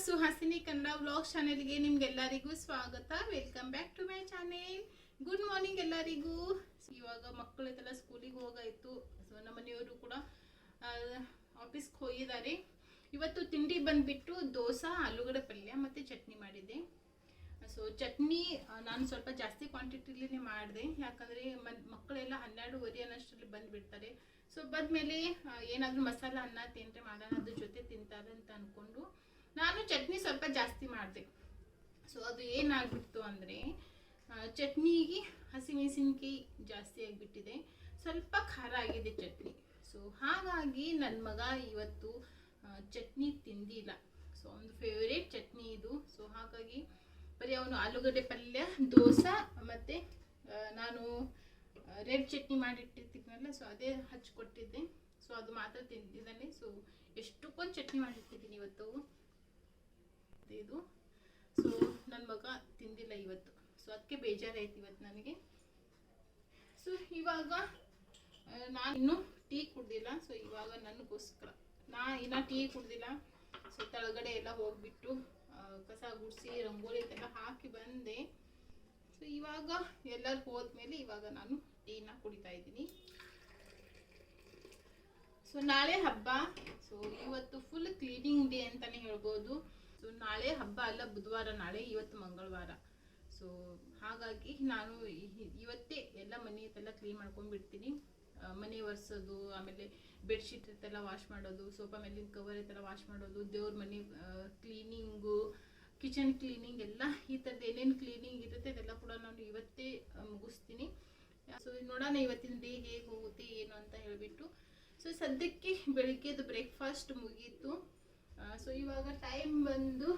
Suhasini Kannada vlog ಚಾನೆಲ್ಗೆ ನಿಮ್ಗೆಲ್ಲರಿಗೂ ಸ್ವಾಗತ. Welcome back to my channel. Good morning ಎಲ್ಲರಿಗೂ. ಇವಾಗ ಮಕ್ಕಳೆಲ್ಲ ಸ್ಕೂಲಿಗೆ ಹೋಗಾಯಿತು. ಸೊ ನಮ್ಮ ಮನೆಯವರು ಕೂಡ ಆಫೀಸ್ಗೆ ಹೋಗಿದ್ದಾರೆ. ಇವತ್ತು ತಿಂಡಿ ಬಂದುಬಿಟ್ಟು ದೋಸೆ, ಆಲೂಗಡ್ಡೆ ಪಲ್ಯ ಮತ್ತು ಚಟ್ನಿ ಮಾಡಿದ್ದೆ. ಸೊ ಚಟ್ನಿ ನಾನು ಸ್ವಲ್ಪ ಜಾಸ್ತಿ ಕ್ವಾಂಟಿಟಿಲಿ ಮಾಡಿದೆ, ಯಾಕಂದರೆ ಮಕ್ಕಳೆಲ್ಲ 12:30 ಅನ್ನೋಷ್ಟರಲ್ಲಿ ಬಂದುಬಿಡ್ತಾರೆ. ಸೊ ಬಂದಮೇಲೆ ಏನಾದರೂ ಮಸಾಲ ಅನ್ನ ತಿಂದರೆ ಮಾಡೋಣ, ಅದ್ರ ಜೊತೆ ತಿಂತಾರೆ ಅಂತ ಅಂದ್ಕೊಂಡು ನಾನು ಚಟ್ನಿ ಸ್ವಲ್ಪ ಜಾಸ್ತಿ ಮಾಡಿದೆ. ಸೊ ಅದು ಏನಾಗ್ಬಿಡ್ತು ಅಂದರೆ ಚಟ್ನಿಗೆ ಹಸಿಮೆಣಸಿನ್ಕಾಯಿ ಜಾಸ್ತಿ ಆಗಿಬಿಟ್ಟಿದೆ, ಸ್ವಲ್ಪ ಖಾರ ಆಗಿದೆ ಚಟ್ನಿ. ಸೊ ಹಾಗಾಗಿ ನನ್ನ ಮಗ ಇವತ್ತು ಚಟ್ನಿ ತಿಂದಿಲ್ಲ. ಸೊ ಅವನು ಫೇವ್ರೇಟ್ ಚಟ್ನಿ ಇದು. ಸೊ ಹಾಗಾಗಿ ಬರೀ ಅವನು ಆಲೂಗಡ್ಡೆ ಪಲ್ಯ, ದೋಸೆ ಮತ್ತು ನಾನು ರೆಡ್ ಚಟ್ನಿ ಮಾಡಿಟ್ಟಿರ್ತೀನಲ್ಲ, ಸೊ ಅದೇ ಹಚ್ಕೊಟ್ಟಿದ್ದೆ. ಸೊ ಅದು ಮಾತ್ರ ತಿಂದಿದ್ದಾನೆ. ಸೊ ಎಷ್ಟಕ್ಕೊಂದು ಚಟ್ನಿ ಮಾಡಿಟ್ಟಿದ್ದೀನಿ ಇವತ್ತು ಇದು. ಸೊ ನನ್ನ ಮಗ ತಿಂದಿಲ್ಲ ಇವತ್ತು. ಸೊ ಅದಕ್ಕೆ ಬೇಜಾರಾಯ್ತು ಇವತ್ತು ನನಗೆ. ಸೊ ಇವಾಗ ನಾನು ಇನ್ನೂ ಟೀ ಕುಡ್ದಿಲ್ಲ. ಸೊ ಇವಾಗ ನನಗೋಸ್ಕರ ಇನ್ನೂ ಟೀ ಕುಡ್ದಿಲ್ಲ. ಸೊ ಕೆಳಗಡೆ ಎಲ್ಲ ಹೋಗ್ಬಿಟ್ಟು ಕಸ ಗುಡಿಸಿ ರಂಗೋಲಿ ಎಲ್ಲ ಹಾಕಿ ಬಂದೆ. ಸೊ ಇವಾಗ ಎಲ್ಲರೂ ಹೋದ್ಮೇಲೆ ಇವಾಗ ನಾನು ಟೀನ ಕುಡಿತಾ ಇದ್ದೀನಿ. ಸೊ ನಾಳೆ ಹಬ್ಬ. ಸೊ ಇವತ್ತು ಫುಲ್ ಕ್ಲೀನಿಂಗ್ ಡೇ ಅಂತಲೇ ಹೇಳ್ಬೋದು. ಸೊ ನಾಳೆ ಹಬ್ಬ ಅಲ್ಲ, ಬುಧವಾರ ನಾಳೆ, ಇವತ್ತು ಮಂಗಳವಾರ. ಸೊ ಹಾಗಾಗಿ ನಾನು ಇವತ್ತೇ ಎಲ್ಲ ಮನೆಯೆಲ್ಲ ಕ್ಲೀನ್ ಮಾಡ್ಕೊಂಡ್ಬಿಡ್ತೀನಿ. ಮನೆ ಒರೆಸೋದು, ಆಮೇಲೆ ಬೆಡ್ಶೀಟ್ ಇತ್ತೆಲ್ಲ ವಾಶ್ ಮಾಡೋದು, ಸೋಫಾ ಮೇಲಿನ ಕವರ್ ಇತ್ತೆಲ್ಲ ವಾಶ್ ಮಾಡೋದು, ದೇವ್ರ ಮನೆ ಕ್ಲೀನಿಂಗು, ಕಿಚನ್ ಕ್ಲೀನಿಂಗ್ ಎಲ್ಲ ಈ ಥರದ್ದು ಏನೇನು ಕ್ಲೀನಿಂಗ್ ಇರುತ್ತೆ ಅದೆಲ್ಲ ಕೂಡ ನಾನು ಇವತ್ತೇ ಮುಗಿಸ್ತೀನಿ. ಸೊ ನೋಡೋಣ ಇವತ್ತಿನ ಡೇ ಹೇಗೆ ಹೋಗುತ್ತೆ ಏನು ಅಂತ ಹೇಳಿಬಿಟ್ಟು. ಸೊ ಸದ್ಯಕ್ಕೆ ಬೆಳಿಗ್ಗೆದು ಬ್ರೇಕ್ಫಾಸ್ಟ್ ಮುಗೀತು. ಸೊ ಇವಾಗ ಟೈಮ್ ಬಂದು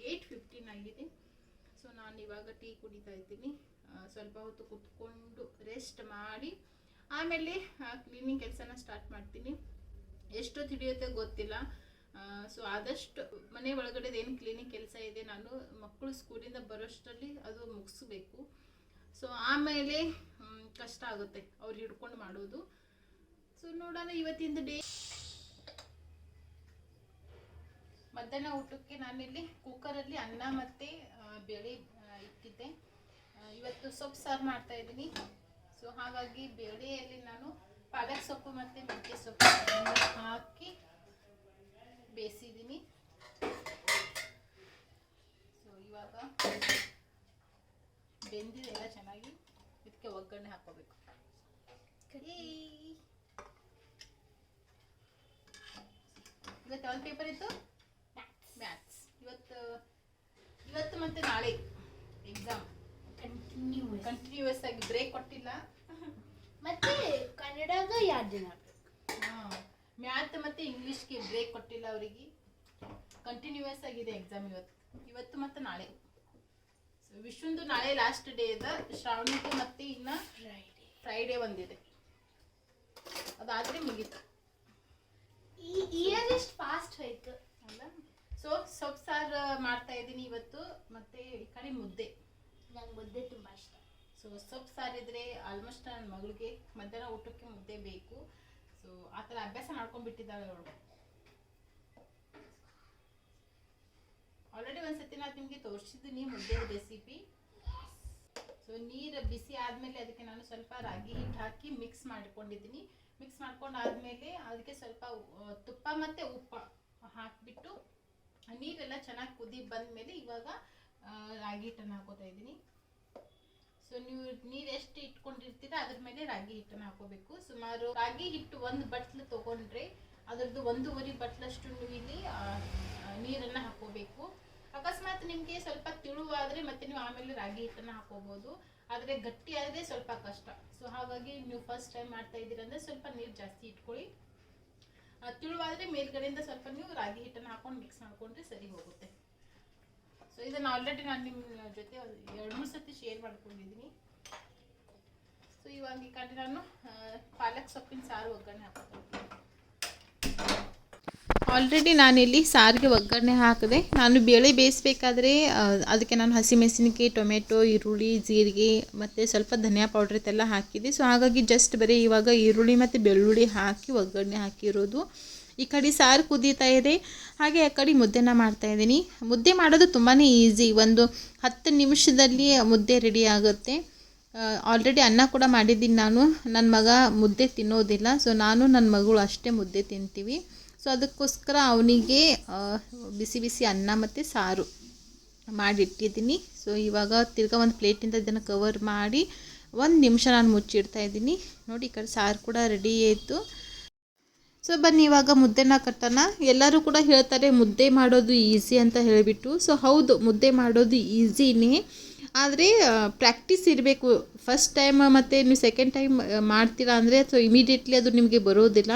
8:15 ಆಗಿದೆ. ಸೊ ನಾನು ಇವಾಗ ಟೀ ಕುಡಿತಾ ಇದ್ದೀನಿ. ಸ್ವಲ್ಪ ಹೊತ್ತು ಕುತ್ಕೊಂಡು ರೆಸ್ಟ್ ಮಾಡಿ ಆಮೇಲೆ ಕ್ಲೀನಿಂಗ್ ಕೆಲಸನ ಸ್ಟಾರ್ಟ್ ಮಾಡ್ತೀನಿ. ಎಷ್ಟೊತ್ತು ಹಿಡಿಯುತ್ತೆ ಗೊತ್ತಿಲ್ಲ. ಸೊ ಆದಷ್ಟು ಮನೆ ಒಳಗಡೆ ಏನು ಕ್ಲೀನಿಂಗ್ ಕೆಲಸ ಇದೆ ನಾನು ಮಕ್ಕಳು ಸ್ಕೂಲಿಂದ ಬರೋಷ್ಟರಲ್ಲಿ ಅದು ಮುಗಿಸ್ಬೇಕು. ಸೊ ಆಮೇಲೆ ಕಷ್ಟ ಆಗುತ್ತೆ ಅವ್ರು ಹಿಡ್ಕೊಂಡು ಮಾಡೋದು. ಸೊ ನೋಡೋಣ ಇವತ್ತಿಂದ ಡೇ. ಮಧ್ಯಾಹ್ನ ಊಟಕ್ಕೆ ನಾನಿಲ್ಲಿ ಕುಕ್ಕರಲ್ಲಿ ಅನ್ನ ಮತ್ತು ಬೇಳೆ ಇಟ್ಟಿದ್ದೆ. ಇವತ್ತು ಸೊಪ್ಪು ಸಾರು ಮಾಡ್ತಾ ಇದ್ದೀನಿ. ಸೊ ಹಾಗಾಗಿ ಬೇಳೆಯಲ್ಲಿ ನಾನು ಪಾಲಕ್ ಸೊಪ್ಪು ಮತ್ತು ಮೆಂತ್ಯ ಸೊಪ್ಪು ಹಾಕಿ ಬೇಯಿಸಿದ್ದೀನಿ. ಸೊ ಇವಾಗ ಬೆಂದಿದೆ ಎಲ್ಲ ಚೆನ್ನಾಗಿ. ಇದಕ್ಕೆ ಒಗ್ಗರಣೆ ಹಾಕೋಬೇಕು. ಇವತ್ತು ಯಾವ ಪೇಪರ್ ಇತ್ತು? ಮ್ಯಾಥ್ಸ್. ಇವತ್ತು ಮತ್ತು ನಾಳೆ ಎಕ್ಸಾಮ್ ಕಂಟಿನ್ಯೂಸ್ ಆಗಿ ಬ್ರೇಕ್ ಕೊಟ್ಟಿಲ್ಲ. ಮತ್ತೆ ಕನ್ನಡಗ 2 ದಿನ ಮ್ಯಾಥ್ ಮತ್ತು ಇಂಗ್ಲೀಷ್ಗೆ ಬ್ರೇಕ್ ಕೊಟ್ಟಿಲ್ಲ ಅವರಿಗೆ. ಕಂಟಿನ್ಯೂಸ್ ಆಗಿದೆ ಎಕ್ಸಾಮ್ ಇವತ್ತು ಮತ್ತು ನಾಳೆ. ಸೊ ವಿಶ್ವಂದು ನಾಳೆ ಲಾಸ್ಟ್ ಡೇ ಇದೆ, ಶ್ರಾವಣಿದು ಮತ್ತೆ ಇನ್ನು ಫ್ರೈಡೇ ಒಂದಿದೆ, ಅದಾದರೆ ಮುಗೀತು. ಈ ಇಯರ್ ಎಷ್ಟು ಫಾಸ್ಟ್ ಹೋಯ್ತು ಅಲ್ಲ. ಸೊ ಸೊಪ್ಪು ಸಾರು ಮಾಡ್ತಾ ಇದ್ದೀನಿ ಇವತ್ತು. ಮತ್ತು ಈ ಕಡೆ ಮುದ್ದೆ. ನಂಗೆ ಮುದ್ದೆ ತುಂಬ ಇಷ್ಟ. ಸೊ ಸೊಪ್ಪು ಸಾರಿದ್ರೆ ಆಲ್ಮೋಸ್ಟ್ ನನ್ನ ಮಗಳಿಗೆ ಮಧ್ಯಾಹ್ನ ಊಟಕ್ಕೆ ಮುದ್ದೆ ಬೇಕು. ಸೊ ಆ ಥರ ಅಭ್ಯಾಸ ಮಾಡ್ಕೊಂಡ್ಬಿಟ್ಟಿದ್ದಾಳೆ ಅವಳು. ಆಲ್ರೆಡಿ ಒಂದ್ಸತಿ ನಾನು ನಿಮಗೆ ತೋರಿಸಿದ್ದೀನಿ ಮುದ್ದೆ ರೆಸಿಪಿ. ಸೊ ನೀರು ಬಿಸಿ ಆದಮೇಲೆ ಅದಕ್ಕೆ ನಾನು ಸ್ವಲ್ಪ ರಾಗಿ ಹಿಟ್ಟು ಹಾಕಿ ಮಿಕ್ಸ್ ಮಾಡ್ಕೊಂಡಿದ್ದೀನಿ. ಮಿಕ್ಸ್ ಮಾಡ್ಕೊಂಡಾದ್ಮೇಲೆ ಅದಕ್ಕೆ ಸ್ವಲ್ಪ ತುಪ್ಪ ಮತ್ತು ಉಪ್ಪು ಹಾಕಿಬಿಟ್ಟು ನೀರೆಲ್ಲ ಚೆನ್ನಾಗಿ ಕುದಿ ಬಂದಮೇಲೆ ಇವಾಗ ರಾಗಿ ಹಿಟ್ಟನ್ನು ಹಾಕೋತಾ ಇದ್ದೀನಿ. ಸೊ ನೀವು ನೀರು ಎಷ್ಟು ಇಟ್ಕೊಂಡಿರ್ತೀರ ಅದ್ರ ಮೇಲೆ ರಾಗಿ ಹಿಟ್ಟನ್ನು ಹಾಕೋಬೇಕು. ಸುಮಾರು ರಾಗಿ ಹಿಟ್ಟು 1 ಬಟ್ಲು ತೊಗೊಂಡ್ರೆ ಅದರದ್ದು 1.5 ಬಟ್ಲಷ್ಟು ನೀವು ಇಲ್ಲಿ ನೀರನ್ನು ಹಾಕೋಬೇಕು. ಅಕಸ್ಮಾತ್ ನಿಮಗೆ ಸ್ವಲ್ಪ ತಿಳುವಾದರೆ ಮತ್ತೆ ನೀವು ಆಮೇಲೆ ರಾಗಿ ಹಿಟ್ಟನ್ನು ಹಾಕೋಬಹುದು. ಆದರೆ ಗಟ್ಟಿ ಆದರೆ ಸ್ವಲ್ಪ ಕಷ್ಟ. ಸೊ ಹಾಗಾಗಿ ನೀವು ಫಸ್ಟ್ ಟೈಮ್ ಮಾಡ್ತಾ ಇದ್ದೀರ ಅಂದರೆ ಸ್ವಲ್ಪ ನೀರು ಜಾಸ್ತಿ ಇಟ್ಕೊಳ್ಳಿ. ತಿಳುವಾದರೆ ಮೇಲ್ಗಡೆಯಿಂದ ಸ್ವಲ್ಪ ನೀವು ರಾಗಿ ಹಿಟ್ಟನ್ನು ಹಾಕೊಂಡು ಮಿಕ್ಸ್ ಮಾಡ್ಕೊಂಡ್ರೆ ಸರಿ ಹೋಗುತ್ತೆ. ಸೊ ಇದನ್ನು ಆಲ್ರೆಡಿ ನಾನು ನಿಮ್ಮ ಜೊತೆ 2-3 ಸತಿ ಶೇರ್ ಮಾಡ್ಕೊಂಡಿದ್ದೀನಿ. ಸೊ ಇವಾಗ ಈ ಕಡೆ ನಾನು ಪಾಲಕ್ ಸೊಪ್ಪಿನ ಸಾರು ಒಗ್ಗರಣೆ ಹಾಕ್ತೀನಿ. ಆಲ್ರೆಡಿ ನಾನಿಲ್ಲಿ ಸಾರಿಗೆ ಒಗ್ಗರಣೆ ಹಾಕಿದೆ. ನಾನು ಬೇಳೆ ಬೇಯಿಸಬೇಕಾದ್ರೆ ಅದಕ್ಕೆ ನಾನು ಹಸಿಮೆಣಸಿನಕಾಯಿ, ಟೊಮೆಟೊ, ಈರುಳ್ಳಿ, ಜೀರಿಗೆ ಮತ್ತು ಸ್ವಲ್ಪ ಧನಿಯಾ ಪೌಡ್ರ್ ಎಲ್ಲ ಹಾಕಿದೆ. ಸೊ ಹಾಗಾಗಿ ಜಸ್ಟ್ ಬರೀ ಇವಾಗ ಈರುಳ್ಳಿ ಮತ್ತು ಬೆಳ್ಳುಳ್ಳಿ ಹಾಕಿ ಒಗ್ಗರಣೆ ಹಾಕಿರೋದು. ಈ ಕಡೆ ಸಾರು ಕುದೀತಾ ಇದೆ, ಹಾಗೆ ಆ ಕಡೆ ಮುದ್ದೆನ ಮಾಡ್ತಾಯಿದ್ದೀನಿ. ಮುದ್ದೆ ಮಾಡೋದು ತುಂಬಾ ಈಸಿ. ಒಂದು 10 ನಿಮಿಷದಲ್ಲಿ ಮುದ್ದೆ ರೆಡಿ ಆಗುತ್ತೆ. ಆಲ್ರೆಡಿ ಅನ್ನ ಕೂಡ ಮಾಡಿದ್ದೀನಿ ನಾನು. ನನ್ನ ಮಗ ಮುದ್ದೆ ತಿನ್ನೋದಿಲ್ಲ, ಸೊ ನಾನು ನನ್ನ ಮಗಳು ಅಷ್ಟೇ ಮುದ್ದೆ ತಿಂತೀವಿ. ಸೊ ಅದಕ್ಕೋಸ್ಕರ ಅವನಿಗೆ ಬಿಸಿ ಬಿಸಿ ಅನ್ನ ಮತ್ತು ಸಾರು ಮಾಡಿಟ್ಟಿದ್ದೀನಿ. ಸೊ ಇವಾಗ ತಿರ್ಗಾ ಒಂದು ಪ್ಲೇಟಿಂದ ಇದನ್ನು ಕವರ್ ಮಾಡಿ 1 ನಿಮಿಷ ನಾನು ಮುಚ್ಚಿಡ್ತಾ ಇದ್ದೀನಿ. ನೋಡಿ ಈ ಕಡೆ ಸಾರು ಕೂಡ ರೆಡಿ ಆಯಿತು. ಸೊ ಬನ್ನಿ ಇವಾಗ ಮುದ್ದೆನ ಕಟ್ಟೋಣ. ಎಲ್ಲರೂ ಕೂಡ ಹೇಳ್ತಾರೆ ಮುದ್ದೆ ಮಾಡೋದು ಈಸಿ ಅಂತ ಹೇಳಿಬಿಟ್ಟು. ಸೊ ಹೌದು, ಮುದ್ದೆ ಮಾಡೋದು ಈಸಿನೇ, ಆದರೆ ಪ್ರಾಕ್ಟೀಸ್ ಇರಬೇಕು. ಫಸ್ಟ್ ಟೈಮ್ ಮತ್ತು ನೀವು ಸೆಕೆಂಡ್ ಟೈಮ್ ಮಾಡ್ತೀರಾ ಅಂದರೆ ಸೊ ಇಮಿಡಿಯೇಟ್ಲಿ ಅದು ನಿಮಗೆ ಬರೋದಿಲ್ಲ.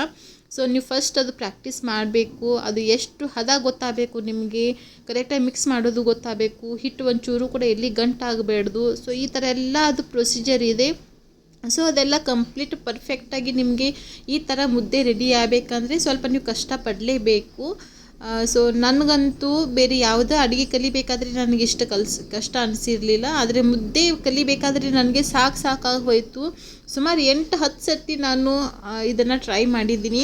ಸೊ ನೀವು ಫಸ್ಟ್ ಅದು ಪ್ರಾಕ್ಟೀಸ್ ಮಾಡಬೇಕು. ಅದು ಎಷ್ಟು ಹದ ಗೊತ್ತಾಗಬೇಕು ನಿಮಗೆ, ಕರೆಕ್ಟಾಗಿ ಮಿಕ್ಸ್ ಮಾಡೋದು ಗೊತ್ತಾಗಬೇಕು. ಹಿಟ್ಟು ಒಂಚೂರು ಕೂಡ ಎಲ್ಲಿ ಗಂಟಾಗಬೇಡ್ದು. ಸೊ ಈ ಥರ ಎಲ್ಲ ಅದು ಪ್ರೊಸೀಜರ್ ಇದೆ. ಸೊ ಅದೆಲ್ಲ ಕಂಪ್ಲೀಟ್ ಪರ್ಫೆಕ್ಟಾಗಿ ನಿಮಗೆ ಈ ಥರ ಮುದ್ದೆ ರೆಡಿ ಆಗಬೇಕಂದ್ರೆ ಸ್ವಲ್ಪ ನೀವು ಕಷ್ಟಪಡಲೇಬೇಕು. ಸೊ ನನಗಂತೂ ಬೇರೆ ಯಾವುದೇ ಅಡುಗೆ ಕಲಿಬೇಕಾದ್ರೆ ನನಗೆ ಇಷ್ಟು ಕಷ್ಟ ಅನಿಸಿರಲಿಲ್ಲ. ಆದರೆ ಮುದ್ದೆ ಕಲಿಬೇಕಾದ್ರೆ ನನಗೆ ಸಾಕಾಗಿ ಹೋಯಿತು. ಸುಮಾರು 8-10 ಸರ್ತಿ ನಾನು ಇದನ್ನು ಟ್ರೈ ಮಾಡಿದ್ದೀನಿ.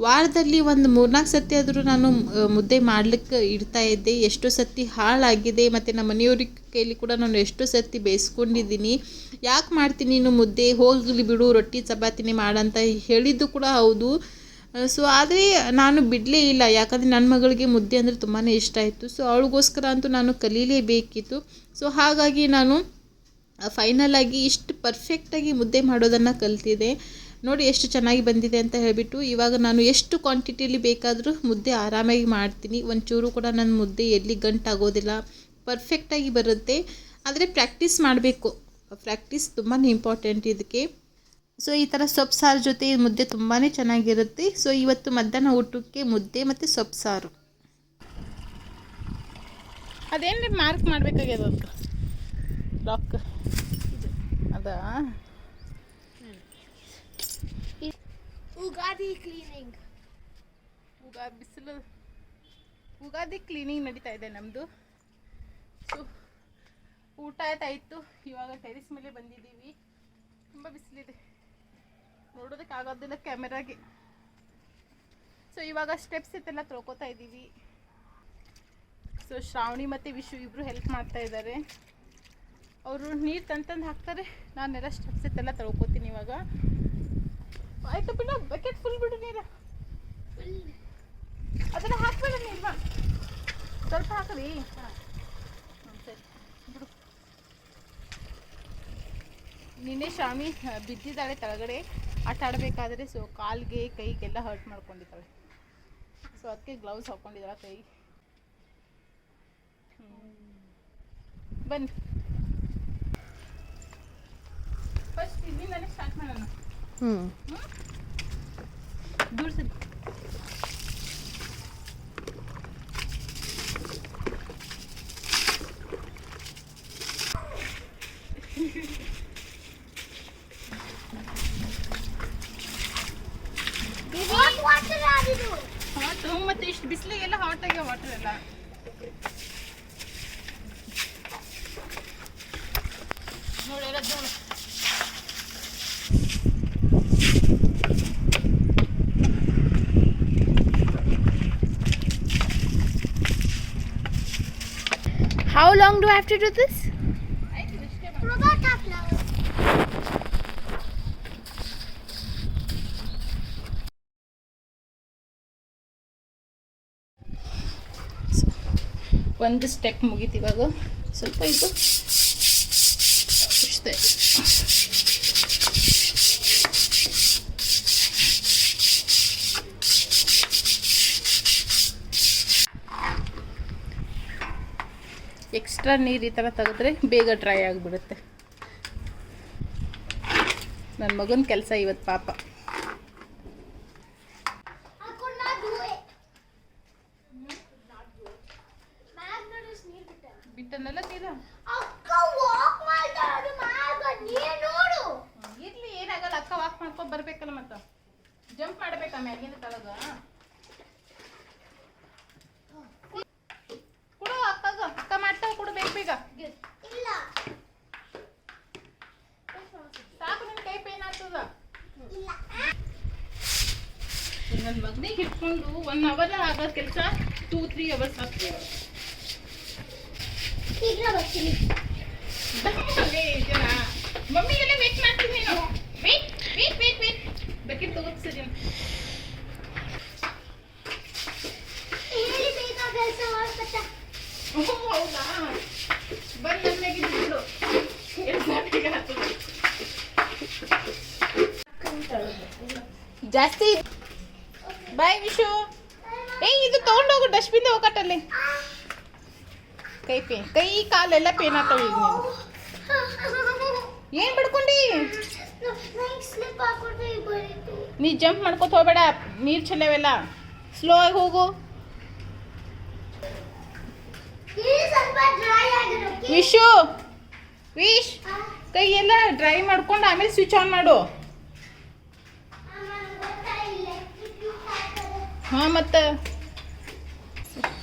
ವಾರದಲ್ಲಿ ಒಂದು 3-4 ಸರ್ತಿ ಆದರೂ ನಾನು ಮುದ್ದೆ ಮಾಡಲಿಕ್ಕೆ ಇಡ್ತಾಯಿದ್ದೆ. ಎಷ್ಟೋ ಸರ್ತಿ ಹಾಳಾಗಿದೆ, ಮತ್ತು ನಮ್ಮ ಮನೆಯವ್ರ ಕೈಲಿ ಕೂಡ ನಾನು ಎಷ್ಟೋ ಸರ್ತಿ ಬೇಯಿಸ್ಕೊಂಡಿದ್ದೀನಿ. ಯಾಕೆ ಮಾಡ್ತೀನಿ ನೀನು ಮುದ್ದೆ, ಹೋಗಲಿ ಬಿಡು, ರೊಟ್ಟಿ ಚಪಾತಿನೇ ಮಾಡಂತ ಹೇಳಿದ್ದು ಕೂಡ ಹೌದು. ಸೊ ಆದರೆ ನಾನು ಬಿಡಲೇ ಇಲ್ಲ, ಯಾಕಂದರೆ ನನ್ನ ಮಗಳಿಗೆ ಮುದ್ದೆ ಅಂದರೆ ತುಂಬಾ ಇಷ್ಟ ಆಯಿತು. ಸೊ ಅವಳಿಗೋಸ್ಕರ ಅಂತೂ ನಾನು ಕಲೀಲೇಬೇಕಿತ್ತು. ಸೊ ಹಾಗಾಗಿ ನಾನು ಫೈನಲಾಗಿ ಇಷ್ಟು ಪರ್ಫೆಕ್ಟಾಗಿ ಮುದ್ದೆ ಮಾಡೋದನ್ನು ಕಲ್ತಿದ್ದೆ. ನೋಡಿ ಎಷ್ಟು ಚೆನ್ನಾಗಿ ಬಂದಿದೆ ಅಂತ ಹೇಳಿಬಿಟ್ಟು. ಇವಾಗ ನಾನು ಎಷ್ಟು ಕ್ವಾಂಟಿಟಿಯಲ್ಲಿ ಬೇಕಾದರೂ ಮುದ್ದೆ ಆರಾಮಾಗಿ ಮಾಡ್ತೀನಿ. ಒಂಚೂರು ಕೂಡ ನನ್ನ ಮುದ್ದೆ ಎಲ್ಲಿ ಗಂಟಾಗೋದಿಲ್ಲ, ಪರ್ಫೆಕ್ಟಾಗಿ ಬರುತ್ತೆ. ಆದರೆ ಪ್ರಾಕ್ಟೀಸ್ ಮಾಡಬೇಕು. ಪ್ರಾಕ್ಟೀಸ್ ತುಂಬಾ ಇಂಪಾರ್ಟೆಂಟ್ ಇದಕ್ಕೆ. ಸೊ ಈ ಥರ ಸೊಪ್ಪು ಸಾರು ಜೊತೆ ಮುದ್ದೆ ತುಂಬಾ ಚೆನ್ನಾಗಿರುತ್ತೆ. ಸೊ ಇವತ್ತು ಮಧ್ಯಾಹ್ನ ಊಟಕ್ಕೆ ಮುದ್ದೆ ಮತ್ತು ಸೊಪ್ಪು ಸಾರು. ಅದೇನು ಮಾರ್ಕ್ ಮಾಡಬೇಕಾಗ್ಯದ ಅದಕ್ಕೆ ಲಾಕ್ ಅದಾ? Ugade cleaning. ಉಗಾದಿ ಕ್ಲೀನಿಂಗ್ ನಡೀತಾ ಇದೆ ನಮ್ಮದು. ಸೊ ಊಟ ಆಯ್ತಾಯಿತು. ಇವಾಗ ಟೆರಿಸ್ ಮೇಲೆ ಬಂದಿದ್ದೀವಿ. ತುಂಬ ಬಿಸಿಲಿದೆ, ನೋಡೋದಕ್ಕಾಗೋದಿಲ್ಲ ಕ್ಯಾಮೆರಾಗೆ. ಸೊ ಇವಾಗ ಸ್ಟೆಪ್ಸ್ ಇತ್ತೆಲ್ಲ ತೊಳ್ಕೊತಾ ಇದ್ದೀವಿ. ಸೊ ಶ್ರಾವಣಿ ಮತ್ತು ವಿಶು ಇಬ್ಬರು ಹೆಲ್ಪ್ ಮಾಡ್ತಾ ಇದ್ದಾರೆ. ಅವರು ನೀರು ತಂದು ಹಾಕ್ತಾರೆ, ನಾನೆಲ್ಲ ಸ್ಟೆಪ್ಸ್ ಇತ್ತೆಲ್ಲ ತೊಳ್ಕೊತೀನಿ ಇವಾಗ. ಆಯಿತು ಬಿಡು, ಬಕೆಟ್ ಫುಲ್ ಬಿಡು ನೀರು. ಅದನ್ನು ಹಾಕ್ಬೇಡ ನೀರು, ಸ್ವಲ್ಪ ಹಾಕಲಿ. ಸರಿ ಬಿಡು. ನಿನ್ನೆ ಶ್ರಾವಣಿ ಬಿದ್ದಿದ್ದಾಳೆ ಕೆಳಗಡೆ ಆಟ ಆಡಬೇಕಾದ್ರೆ. ಸೊ ಕಾಲಿಗೆ ಕೈಗೆಲ್ಲ ಹರ್ಟ್ ಮಾಡ್ಕೊಂಡಿದ್ದಾಳೆ. ಸೊ ಅದಕ್ಕೆ ಗ್ಲೌಸ್ ಹಾಕ್ಕೊಂಡಿದ್ದಾಳೆ ಕೈ. ಬನ್ನಿ ಫಸ್ಟ್ ಇಲ್ಲಿಂದಲೇ ಸ್ಟಾರ್ಟ್ ಮಾಡೋಣ. ದೂರ ಸರಿ. ಹಾಟ್ ಮತ್ತೆ ಇಷ್ಟು ಬಿಸಿಲಿಗೆಲ್ಲ ಹಾಟ್ ಆಗ್ಯಾವ ವಾಟರ್ ಎಲ್ಲ. ನೋಡಿ ಎಲ್ಲ ಧೂಳು. How long do I have to do this? For about half an hour. ಒಂದು ಸ್ಟೆಪ್ ಮುಗೀತು. ಇವಾಗ ಸ್ವಲ್ಪ ಇದು ಇಷ್ಟೇ. ಎಕ್ಸ್ಟ್ರಾ ನೀರು ಈ ಥರ ತೆಗೆದ್ರೆ ಬೇಗ ಡ್ರೈ ಆಗಿಬಿಡುತ್ತೆ. ನನ್ನ ಮಗನ ಕೆಲಸ ಇವತ್ತು ಪಾಪ. ಬಿಟ್ಟನಲ್ಲ ನೀರು ಇರ್ಲಿ, ಏನಾಗಲ್ಲ. ಅಕ್ಕ ವಾಕ್ ಮಾಡ್ಕೊಂಡು ಬರ್ಬೇಕಲ್ಲ, ಮತ್ತೆ ಜಂಪ್ ಮಾಡ್ಬೇಕಾ ಮ್ಯಾಗಿನ ತಳಗ. ಕೊಡು ಅಕ್ಕಗ, ಅಕ್ಕ ಮಾಡ್ತಾವ, ಕೊಡು ಬೇಗ ಬೇಗ. ಸಾಕು, ನಿನ್ ಕೈ ಪೇನ್ ಆಗ್ತದ. ನನ್ನ ಮಗನಿಗೆ ಹಿಡ್ಕೊಂಡು 1 ಅವರ್ ಆಗೋ ಕೆಲಸ 2-3 ಅವರ್ಸ್ ಆಗ್ತದೆ. ಮಮ್ಮಿಗೆಲ್ಲ ವೇಟ್ ಮಾಡ್ತೀನಿ ನೀನು. Wait wait wait wait bucket ತಗೋದು ಸರಿ. ಹೌದಾ, ಬಂದು ನನ್ನಾಗಿದ್ದು ಜಾಸ್ತಿ. ಬಾಯ್ ವಿಶು. ಇದು ತಗೊಂಡೋಗು ಡಸ್ಟ್ಬಿನ್ ಹೋಗಟ್ಟಲ್ಲಿ. ಕೈ ಕಾಲೆಲ್ಲ ಪೇನ್ ಆಗ್ತವೆ ಈಗ. ನೀನು ಏನು ಬಿಡ್ಕೊಂಡಿ? ನೀ ಜಂಪ್ ಮಾಡ್ಕೊತ ಹೋಗ್ಬೇಡ, ನೀರು ಚೆಲ್ಲವೆಲ್ಲ. ಸ್ಲೋ ಆಗಿ ಹೋಗು. ವಿಶು, ವಿಶ್, ಕೈ ಎಲ್ಲ ಡ್ರೈ ಮಾಡ್ಕೊಂಡು ಆಮೇಲೆ ಸ್ವಿಚ್ ಆನ್ ಮಾಡು. ಹಾಂ, ಮತ್ತು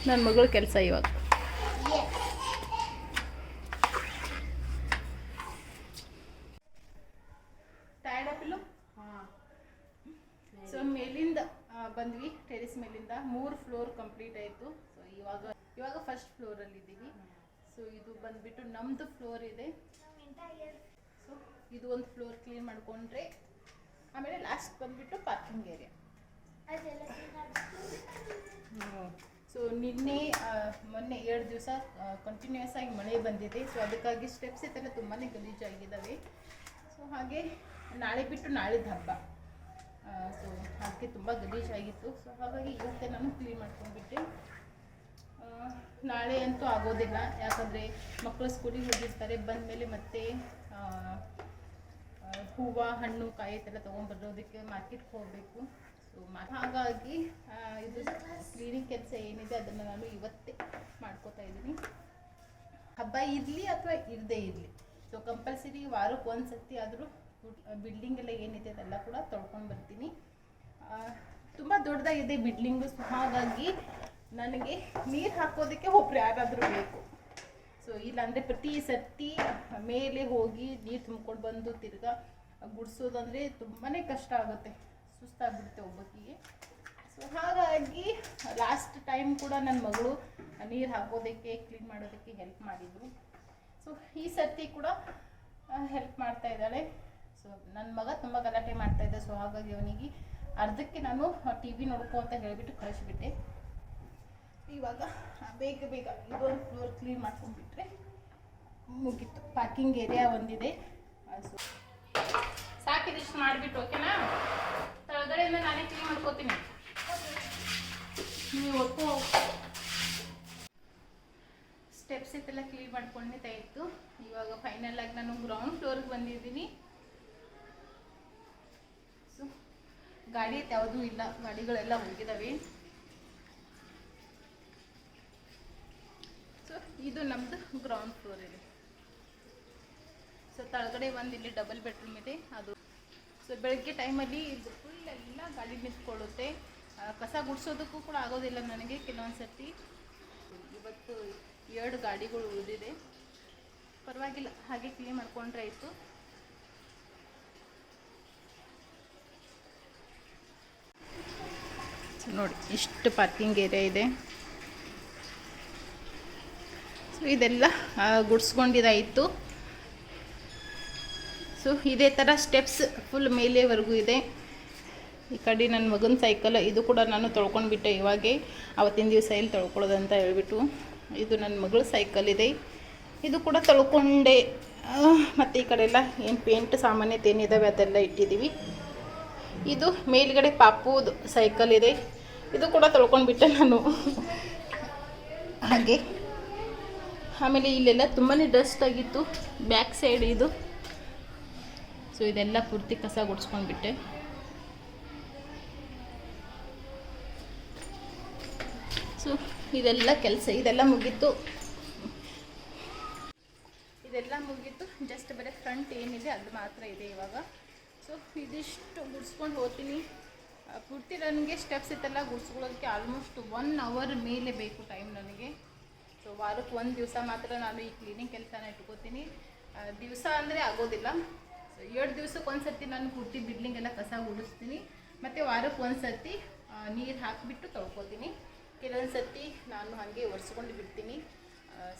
ನನ್ನ ಮಗಳ ಕೆಲಸ ಇವಾಗ. ಸೊ ಮೇಲಿಂದ ಬಂದ್ವಿ, ಟೆರೆಸ್ ಮೇಲಿಂದ 3 ಫ್ಲೋರ್ ಕಂಪ್ಲೀಟ್ ಆಯಿತು. ಸೊ ಇವಾಗ ಫಸ್ಟ್ ಫ್ಲೋರಲ್ಲಿ ಇದ್ದೀವಿ. ಸೊ ಇದು ಬಂದ್ಬಿಟ್ಟು ನಮ್ಮದು ಫ್ಲೋರ್ ಇದೆ. ಸೊ ಇದು ಒಂದು ಫ್ಲೋರ್ ಕ್ಲೀನ್ ಮಾಡಿಕೊಂಡ್ರೆ ಆಮೇಲೆ ಲಾಸ್ಟ್ ಬಂದ್ಬಿಟ್ಟು ಪಾರ್ಕಿಂಗ್ ಏರಿಯಾ. ಸೊ ನಿನ್ನೆ ಮೊನ್ನೆ 2 ದಿವಸ ಕಂಟಿನ್ಯೂಸ್ ಆಗಿ ಮಳೆ ಬಂದಿದೆ. ಸೊ ಅದಕ್ಕಾಗಿ ಸ್ಟೆಪ್ಸ್ ಇದೆಲ್ಲ ತುಂಬಾ ಗಲೀಜಾಗಿದ್ದಾವೆ. ಸೊ ಹಾಗೆ ನಾಳೆ ಬಿಟ್ಟು ನಾಳಿದ್ದು ಹಬ್ಬ. ಸೊ ಅದಕ್ಕೆ ತುಂಬ ಗಲೀಜಾಗಿತ್ತು. ಸೊ ಹಾಗಾಗಿ ಇವತ್ತೇ ನಾನು ಕ್ಲೀನ್ ಮಾಡ್ಕೊಂಡ್ಬಿಟ್ಟೆ. ನಾಳೆ ಅಂತೂ ಆಗೋದಿಲ್ಲ, ಯಾಕಂದರೆ ಮಕ್ಕಳು ಸ್ಕೂಲಿಗೆ ಹೋಗಿರ್ತಾರೆ. ಬಂದಮೇಲೆ ಮತ್ತೆ ಹೂವು ಹಣ್ಣು ಕಾಯಿ ಎಲ್ಲ ತೊಗೊಂಡ್ಬರೋದಕ್ಕೆ ಮಾರ್ಕೆಟ್ಗೆ ಹೋಗಬೇಕು. ಸೊ ಹಾಗಾಗಿ ಇದು ಕ್ಲೀನಿಂಗ್ ಕೆಲಸ ಏನಿದೆ ಅದನ್ನು ನಾನು ಇವತ್ತೇ ಮಾಡ್ಕೋತಾ ಇದ್ದೀನಿ. ಹಬ್ಬ ಇರಲಿ ಅಥವಾ ಇರದೇ ಇರಲಿ, ಸೊ ಕಂಪಲ್ಸರಿ ವಾರಕ್ಕೆ 1 ಸತಿ ಆದರೂ ಬಿಲ್ಡಿಂಗ್ ಎಲ್ಲ ಏನಿದೆ ಅದೆಲ್ಲ ಕೂಡ ತೊಳ್ಕೊಂಡು ಬರ್ತೀನಿ. ತುಂಬ ದೊಡ್ಡದಾಗಿದೆ ಬಿಲ್ಡಿಂಗು. ಸೊ ಹಾಗಾಗಿ ನನಗೆ ನೀರು ಹಾಕೋದಕ್ಕೆ ಒಬ್ರು ಯಾರಾದರೂ ಬೇಕು. ಸೊ ಇಲ್ಲಾಂದರೆ ಪ್ರತಿ ಸರ್ತಿ ಮೇಲೆ ಹೋಗಿ ನೀರು ತುಂಬ್ಕೊಂಡು ಬಂದು ತಿರ್ಗಾ ಗುಡಿಸೋದಂದರೆ ತುಂಬಾ ಕಷ್ಟ ಆಗುತ್ತೆ, ಸುಸ್ತಾಗ್ಬಿಡುತ್ತೆ ಒಬ್ಬಕ್ಕಿಗೆ. ಸೊ ಹಾಗಾಗಿ ಲಾಸ್ಟ್ ಟೈಮ್ ಕೂಡ ನನ್ನ ಮಗಳು ನೀರು ಹಾಕೋದಕ್ಕೆ ಕ್ಲೀನ್ ಮಾಡೋದಕ್ಕೆ ಹೆಲ್ಪ್ ಮಾಡಿದರು. ಸೊ ಈ ಸರ್ತಿ ಕೂಡ ಹೆಲ್ಪ್ ಮಾಡ್ತಾ ಇದ್ದಾಳೆ. ಸೊ ನನ್ನ ಮಗ ತುಂಬ ಗಲಾಟೆ ಮಾಡ್ತಾಯಿದ್ದೆ. ಸೊ ಹಾಗಾಗಿ ಅವನಿಗೆ ಅರ್ಧಕ್ಕೆ ನಾನು TV ನೋಡ್ಕೊ ಅಂತ ಹೇಳಿಬಿಟ್ಟು ಕಳಿಸ್ಬಿಟ್ಟೆ. ಇವಾಗ ಬೇಗ ಬೇಗ ಇದೊಂದು ಫ್ಲೋರ್ ಕ್ಲೀನ್ ಮಾಡ್ಕೊಂಡ್ಬಿಟ್ರೆ ಮುಗೀತು. ಪಾರ್ಕಿಂಗ್ ಏರಿಯಾ ಒಂದಿದೆ. ಸೊ ಸಾಕಿದಿಷ್ಟು ಮಾಡಿಬಿಟ್ಟು ಓಕೆನಾ? ತಳಗಡೆಯಿಂದ ನಾನೇ ಕ್ಲೀನ್ ಮಾಡ್ಕೋತೀನಿ, ನೀವು ಒಟ್ಟು ಸ್ಟೆಪ್ಸ್ ಇತ್ತೆಲ್ಲ ಕ್ಲೀನ್ ಮಾಡ್ಕೊಂಡಿದ್ದಾಯಿತು. ಇವಾಗ ಫೈನಲ್ ಆಗಿ ನಾನು ಗ್ರೌಂಡ್ ಫ್ಲೋರ್ಗೆ ಬಂದಿದ್ದೀನಿ. ಸೊ ಗಾಡಿ ಯಾವುದೂ ಇಲ್ಲ, ಗಾಡಿಗಳೆಲ್ಲ ಹೋಗಿದ್ದಾವೆ. ಸೊ ಇದು ನಮ್ಮದು ಗ್ರೌಂಡ್ ಫ್ಲೋರ್ ಇದೆ. ಸೊ ತಳಗಡೆ ಒಂದು ಇಲ್ಲಿ ಡಬಲ್ ಬೆಡ್ರೂಮ್ ಇದೆ ಅದು. ಸೊ ಬೆಳಗ್ಗೆ ಟೈಮಲ್ಲಿ ಇದು ಫುಲ್ ಎಲ್ಲ ಗಾಡಿ ನಿಂತ್ಕೊಳ್ಳುತ್ತೆ. ಕಸ ಗುಡಿಸೋದಕ್ಕೂ ಕೂಡ ಆಗೋದಿಲ್ಲ ನನಗೆ ಕೆಲವೊಂದು ಸರ್ತಿ. ಇವತ್ತು 2 ಗಾಡಿಗಳು ಉಳಿದಿದೆ, ಪರವಾಗಿಲ್ಲ, ಹಾಗೆ ಕ್ಲೀನ್ ಮಾಡ್ಕೊಂಡ್ರೆ ಆಯಿತು. ನೋಡಿ ಇಷ್ಟು ಪಾರ್ಕಿಂಗ್ ಏರಿಯಾ ಇದೆ. ಸೊ ಇದೆಲ್ಲ ಗುಡಿಸ್ಕೊಂಡಿದ್ದಾಯಿತು. ಸೊ ಇದೇ ಥರ ಸ್ಟೆಪ್ಸ್ ಫುಲ್ ಮೇಲೆವರೆಗೂ ಇದೆ. ಈ ಕಡೆ ನನ್ನ ಮಗನ ಸೈಕಲ್ ಇದು ಕೂಡ ನಾನು ತೊಳ್ಕೊಂಡ್ಬಿಟ್ಟೆ ಇವಾಗೆ, ಅವತ್ತಿನ ದಿವಸ ಎಲ್ಲಿ ತೊಳ್ಕೊಳ್ಳೋದಂತ ಹೇಳ್ಬಿಟ್ಟು. ಇದು ನನ್ನ ಮಗಳ ಸೈಕಲ್ ಇದೆ, ಇದು ಕೂಡ ತೊಳ್ಕೊಂಡೆ. ಮತ್ತು ಈ ಕಡೆ ಎಲ್ಲ ಏನು ಪೇಂಟ್ ಸಾಮಾನ್ಯತೆ ಏನಿದ್ದಾವೆ ಅದೆಲ್ಲ ಇಟ್ಟಿದ್ದೀವಿ. ಇದು ಮೇಲ್ಗಡೆ ಪಾಪುದು ಸೈಕಲ್ ಇದೆ, ಇದು ಕೂಡ ತೊಳ್ಕೊಂಡ್ಬಿಟ್ಟೆ ನಾನು. ಆಮೇಲೆ ಇಲ್ಲೆಲ್ಲ ತುಂಬಾ ಡಸ್ಟ್ ಆಗಿತ್ತು, ಬ್ಯಾಕ್ ಸೈಡ್ ಇದು. ಸೊ ಇದೆಲ್ಲ ಪೂರ್ತಿ ಕಸ ಗುಡಿಸ್ಕೊಂಡ್ಬಿಟ್ಟೆ. ಸೊ ಇದೆಲ್ಲ ಕೆಲಸ ಇದೆಲ್ಲ ಮುಗೀತು. ಜಸ್ಟ್ ಬರೀ ಫ್ರಂಟ್ ಏನಿದೆ ಅದು ಮಾತ್ರ ಇದೆ ಇವಾಗ. ಸೊ ಇದಿಷ್ಟು ಗುಡಿಸ್ಕೊಂಡು ಹೋಗ್ತೀನಿ. ಪೂರ್ತಿ ನನಗೆ ಸ್ಟೆಪ್ಸ್ ಇತ್ತೆಲ್ಲ ಗುಡಿಸ್ಕೊಳ್ಳೋದಕ್ಕೆ ಆಲ್ಮೋಸ್ಟ್ 1 ಅವರ್ ಮೇಲೆ ಬೇಕು ಟೈಮ್ ನನಗೆ. ಸೊ ವಾರಕ್ಕೆ 1 ದಿವಸ ಮಾತ್ರ ನಾನು ಈ ಕ್ಲೀನಿಂಗ್ ಕೆಲಸನ ಇಟ್ಕೋತೀನಿ. ದಿವಸ ಅಂದರೆ ಆಗೋದಿಲ್ಲ. ಸೊ 7 ದಿವಸಕ್ಕೆ ಒಂದು ಸರ್ತಿ ನಾನು ಪೂರ್ತಿ ಬಿಲ್ಡಿಂಗ್ ಎಲ್ಲ ಕಸ ಗುಡಿಸ್ತೀನಿ. ಮತ್ತು ವಾರಕ್ಕೆ 1 ಸರ್ತಿ ನೀರು ಹಾಕಿಬಿಟ್ಟು ತೊಳ್ಕೊತೀನಿ. ಕೆಲವೊಂದು ಸರ್ತಿ ನಾನು ಹಾಗೆ ಒರೆಸ್ಕೊಂಡು ಬಿಡ್ತೀನಿ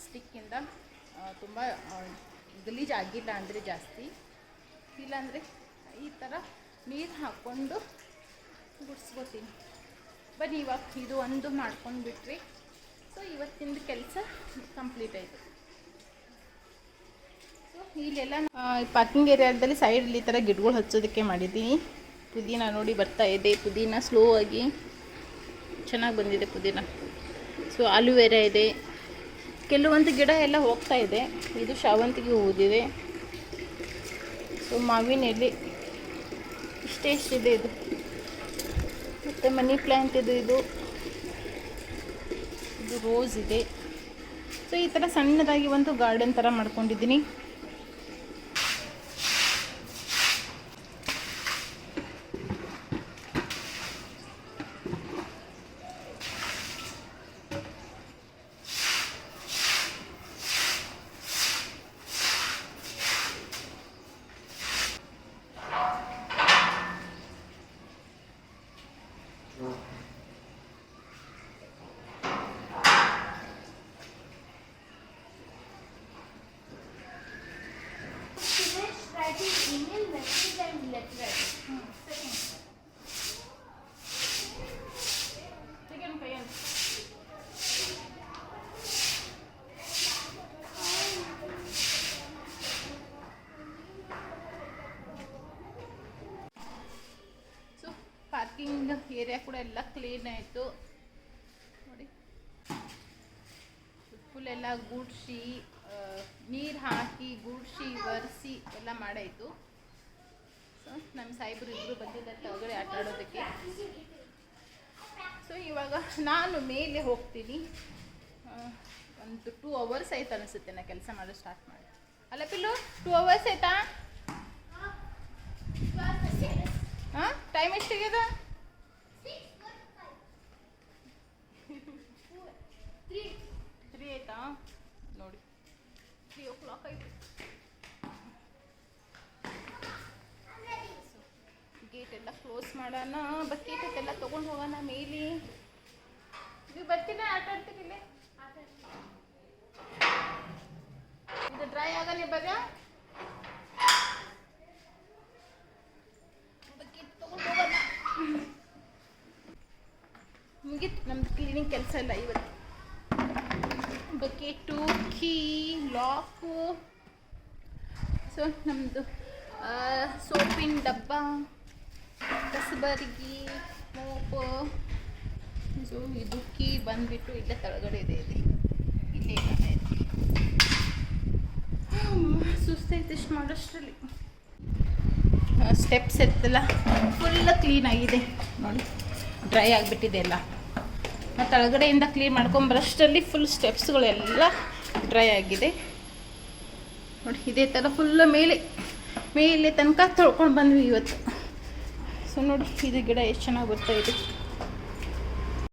ಸ್ಟಿಕ್ಕಿಂದ. ತುಂಬ ಗಲೀಜು ಆಗಿಲ್ಲ ಅಂದರೆ ಜಾಸ್ತಿ, ಇಲ್ಲಾಂದರೆ ಈ ಥರ ನೀರು ಹಾಕ್ಕೊಂಡು ಗುಡಿಸ್ಕೋತೀನಿ. ಬನ್ನಿ ಇವಾಗ ಇದು ಒಂದು ಮಾಡ್ಕೊಂಡು ಬಿಟ್ವಿ. ಸೊ ಇವತ್ತಿಂದ ಕೆಲಸ ಕಂಪ್ಲೀಟ್ ಆಯಿತು. ಸೊ ಇಲ್ಲೆಲ್ಲ ಪಾರ್ಕಿಂಗ್ ಏರಿಯಾದಲ್ಲಿ ಸೈಡಲ್ಲಿ ಈ ಥರ ಗಿಡಗಳು ಹಚ್ಚೋದಕ್ಕೆ ಮಾಡಿದ್ದೀನಿ. ಪುದೀನ ನೋಡಿ ಬರ್ತಾ ಇದೆ. ಪುದೀನ ಸ್ಲೋ ಆಗಿ ಚೆನ್ನಾಗಿ ಬಂದಿದೆ ಪುದೀನ. ಸೊ ಆಲೂವೆರಾ ಇದೆ. ಕೆಲವೊಂದು ಗಿಡ ಎಲ್ಲ ಹೋಗ್ತಾ ಇದೆ. ಇದು ಶಾವಂತಿಗೆ ಹೂದಿದೆ. ಸೊ ಮಾವಿನ ಎಲೆ ಇಷ್ಟೇ ಇದು. ಮತ್ತು ಮನಿ ಪ್ಲ್ಯಾಂಟ್ ಇದು ರೋಸ್ ಇದೆ. ಸೊ ಈ ಥರ ಸಣ್ಣದಾಗಿ ಒಂದು ಗಾರ್ಡನ್ ಥರ ಮಾಡ್ಕೊಂಡಿದ್ದೀನಿ. Email, message and letter. So parking area ಕೂಡ ಎಲ್ಲ ಕ್ಲೀನ್ ಆಯಿತು ನೋಡಿ. ಫುಲ್ ಎಲ್ಲ ಗುಡಿಸಿ ನೀರು ಹಾಕಿ ಗುಡಿಸಿ ಒರೆಸಿ ಎಲ್ಲ ಮಾಡಾಯಿತು. ಸೊ ನಮ್ಮ ಸಾಹೇಬರು ಇಬ್ಬರು ಬಂದಿದ್ದಾರೆ ಕೆಳಗಡೆ ಆಟ ಆಡೋದಕ್ಕೆ. ಸೊ ಇವಾಗ ನಾನು ಮೇಲೆ ಹೋಗ್ತೀನಿ. ಒಂದು 2 ಅವರ್ಸ್ ಆಯ್ತು ಅನಿಸುತ್ತೆ ನಾ ಕೆಲಸ ಮಾಡೋದು ಸ್ಟಾರ್ಟ್ ಮಾಡಿ. ಅಲ್ಲ ಪಿಲ್ಲು 2 ಅವರ್ಸ್ ಆಯ್ತಾ? ಹಾಂ ಟೈಮ್ ಎಷ್ಟಾಗ್ಯದ? 3 ಆಯ್ತಾ ನೋಡಿ. 3 o'clock ಆಯಿತು. ಗೇಟ್ ಎಲ್ಲ ಕ್ಲೋಸ್ ಮಾಡೋಣ. ಬಕೆಟ್ ಎಲ್ಲ ತೊಗೊಂಡು ಹೋಗೋಣ ಮೇಲೆ. ನೀವು ಬರ್ತೀನ ಆಟ ಆಡ್ತೀವಿ. ಇದು ಡ್ರೈ ಆಗಲ್ಲ ಬರ. ಬಕೆಟ್ ತೊಗೊಂಡು ಹೋಗೋಣ. ಮುಗೀತು ನಮ್ದು ಕ್ಲೀನಿಂಗ್ ಕೆಲಸ ಇಲ್ಲ ಇವತ್ತು. ಬಕೆಟು, ಕೀ, ಲಾಕು, ಸೊ ನಮ್ಮದು ಸೋಪಿನ ಡಬ್ಬ, ಕಸಬರ್ಗಿ, ಮೋಪು. ಸೊ ಇದು ಕೀ ಬಂದುಬಿಟ್ಟು ಇಲ್ಲೇ ಕೆಳಗಡೆ ಇದೆ. ಇಲ್ಲೇ ಇದೆ. ಸುಸ್ತೈತೆ ಇಷ್ಟು ಮಾಡೋಷ್ಟರಲ್ಲಿ. ಸ್ಟೆಪ್ಸ್ ಎತ್ತಲ್ಲ ಫುಲ್ಲ ಕ್ಲೀನ್ ಆಗಿದೆ ನೋಡಿ. ಡ್ರೈ ಆಗಿಬಿಟ್ಟಿದೆ ಎಲ್ಲ. ಮತ್ತು ಕೆಳಗಡೆಯಿಂದ ಕ್ಲೀನ್ ಮಾಡ್ಕೊಂಬರೋಷ್ಟರಲ್ಲಿ ಫುಲ್ ಸ್ಟೆಪ್ಸ್ಗಳೆಲ್ಲ ಡ್ರೈ ಆಗಿದೆ ನೋಡಿ. ಇದೇ ಥರ ಫುಲ್ಲು ಮೇಲೆ ತನಕ ತೊಳ್ಕೊಂಡು ಬಂದ್ವಿ ಇವತ್ತು. ಸೊ ನೋಡಿ ಇದು ಗಿಡ ಎಷ್ಟು ಚೆನ್ನಾಗಿ ಬರ್ತಾಯಿದೆ.